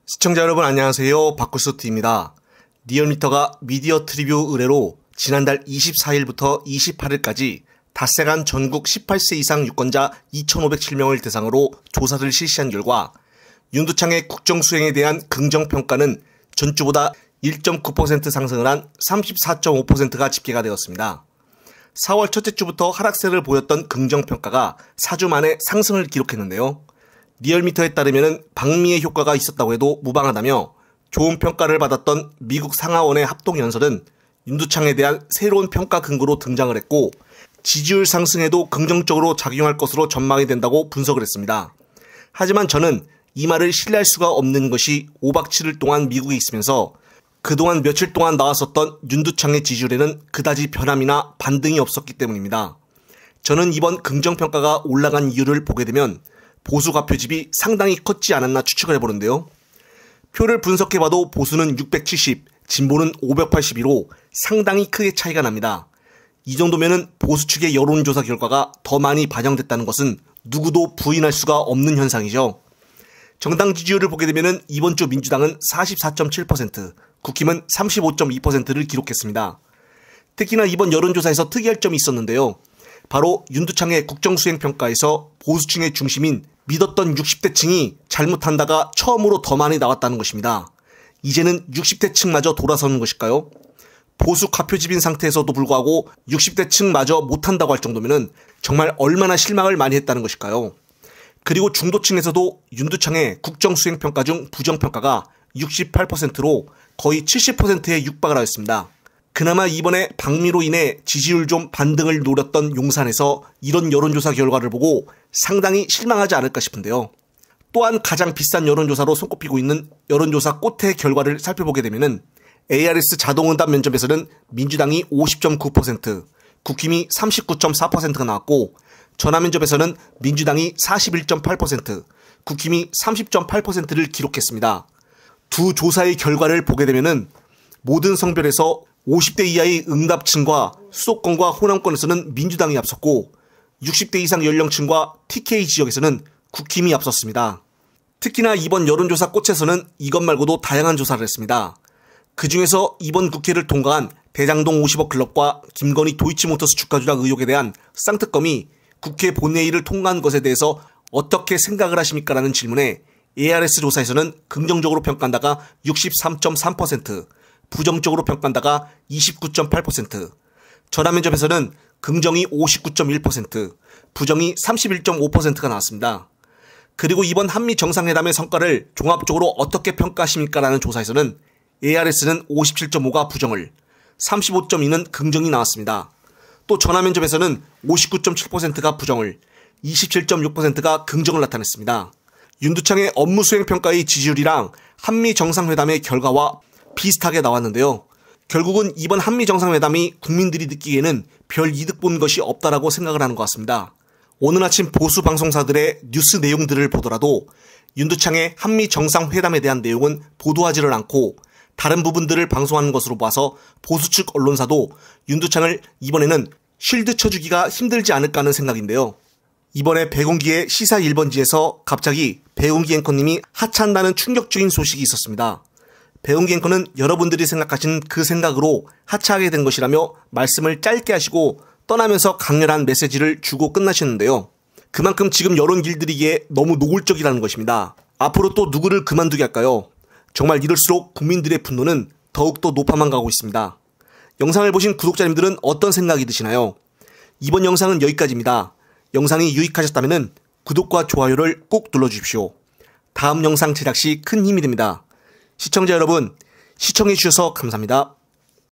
시청자 여러분 안녕하세요. 바쿠스트입니다. 리얼미터가 미디어 트리뷰 의뢰로 지난달 24일부터 28일까지 닷새간 전국 18세 이상 유권자 2,507명을 대상으로 조사를 실시한 결과 윤두창의 국정수행에 대한 긍정평가는 전주보다 1.9% 상승을 한 34.5%가 집계가 되었습니다. 4월 첫째 주부터 하락세를 보였던 긍정평가가 4주 만에 상승을 기록했는데요. 리얼미터에 따르면 방미의 효과가 있었다고 해도 무방하다며 좋은 평가를 받았던 미국 상하원의 합동연설은 윤두창에 대한 새로운 평가 근거로 등장을 했고 지지율 상승에도 긍정적으로 작용할 것으로 전망이 된다고 분석을 했습니다. 하지만 저는 이 말을 신뢰할 수가 없는 것이 5박 7일 동안 미국에 있으면서 그동안 며칠 동안 나왔었던 윤두창의 지지율에는 그다지 변함이나 반등이 없었기 때문입니다. 저는 이번 긍정평가가 올라간 이유를 보게 되면 보수가 표집이 상당히 컸지 않았나 추측을 해보는데요. 표를 분석해봐도 보수는 670, 진보는 582로 상당히 크게 차이가 납니다. 이 정도면은 보수 측의 여론조사 결과가 더 많이 반영됐다는 것은 누구도 부인할 수가 없는 현상이죠. 정당 지지율을 보게 되면은 이번 주 민주당은 44.7%, 국힘은 35.2%를 기록했습니다. 특히나 이번 여론조사에서 특이할 점이 있었는데요. 바로 윤두창의 국정수행평가에서 보수층의 중심인 믿었던 60대층이 잘못한다가 처음으로 더 많이 나왔다는 것입니다. 이제는 60대층마저 돌아서는 것일까요? 보수 가표집인 상태에서도 불구하고 60대층마저 못한다고 할 정도면 정말 얼마나 실망을 많이 했다는 것일까요? 그리고 중도층에서도 윤두창의 국정수행평가 중 부정평가가 68%로 거의 70%에 육박을 하였습니다. 그나마 이번에 방미로 인해 지지율 좀 반등을 노렸던 용산에서 이런 여론조사 결과를 보고 상당히 실망하지 않을까 싶은데요. 또한 가장 비싼 여론조사로 손꼽히고 있는 여론조사 꽃의 결과를 살펴보게 되면 ARS 자동응답 면접에서는 민주당이 50.9%, 국힘이 39.4%가 나왔고 전화면접에서는 민주당이 41.8%, 국힘이 30.8%를 기록했습니다. 두 조사의 결과를 보게 되면 모든 성별에서 50대 이하의 응답층과 수도권과 호남권에서는 민주당이 앞섰고 60대 이상 연령층과 TK 지역에서는 국힘이 앞섰습니다. 특히나 이번 여론조사 꽃에서는 이것 말고도 다양한 조사를 했습니다. 그 중에서 이번 국회를 통과한 대장동 50억 클럽과 김건희 도이치모터스 주가 조작 의혹에 대한 쌍특검이 국회 본회의를 통과한 것에 대해서 어떻게 생각을 하십니까? 라는 질문에 ARS 조사에서는 긍정적으로 평가한다가 63.3%, 부정적으로 평가한다가 29.8%, 전화면접에서는 긍정이 59.1%, 부정이 31.5%가 나왔습니다. 그리고 이번 한미 정상회담의 성과를 종합적으로 어떻게 평가하십니까? 라는 조사에서는 ARS는 57.5가 부정을, 35.2는 긍정이 나왔습니다. 또 전화면접에서는 59.7%가 부정을, 27.6%가 긍정을 나타냈습니다. 윤두창의 업무수행평가의 지지율이랑 한미 정상회담의 결과와 비슷하게 나왔는데요. 결국은 이번 한미 정상회담이 국민들이 느끼기에는 별 이득 본 것이 없다라고 생각을 하는 것 같습니다. 오늘 아침 보수 방송사들의 뉴스 내용들을 보더라도 윤두창의 한미 정상회담에 대한 내용은 보도하지를 않고 다른 부분들을 방송하는 것으로 봐서 보수 측 언론사도 윤두창을 이번에는 쉴드 쳐주기가 힘들지 않을까 하는 생각인데요. 이번에 배공기의 시사 1번지에서 갑자기 배공기 앵커님이 하차한다는 충격적인 소식이 있었습니다. 배웅기 앵커는 여러분들이 생각하신 그 생각으로 하차하게 된 것이라며 말씀을 짧게 하시고 떠나면서 강렬한 메시지를 주고 끝나시는데요. 그만큼 지금 여론 길들이기에 너무 노골적이라는 것입니다. 앞으로 또 누구를 그만두게 할까요? 정말 이럴수록 국민들의 분노는 더욱더 높아만 가고 있습니다. 영상을 보신 구독자님들은 어떤 생각이 드시나요? 이번 영상은 여기까지입니다. 영상이 유익하셨다면 구독과 좋아요를 꼭 눌러주십시오. 다음 영상 제작 시 큰 힘이 됩니다. 시청자 여러분, 시청해주셔서 감사합니다.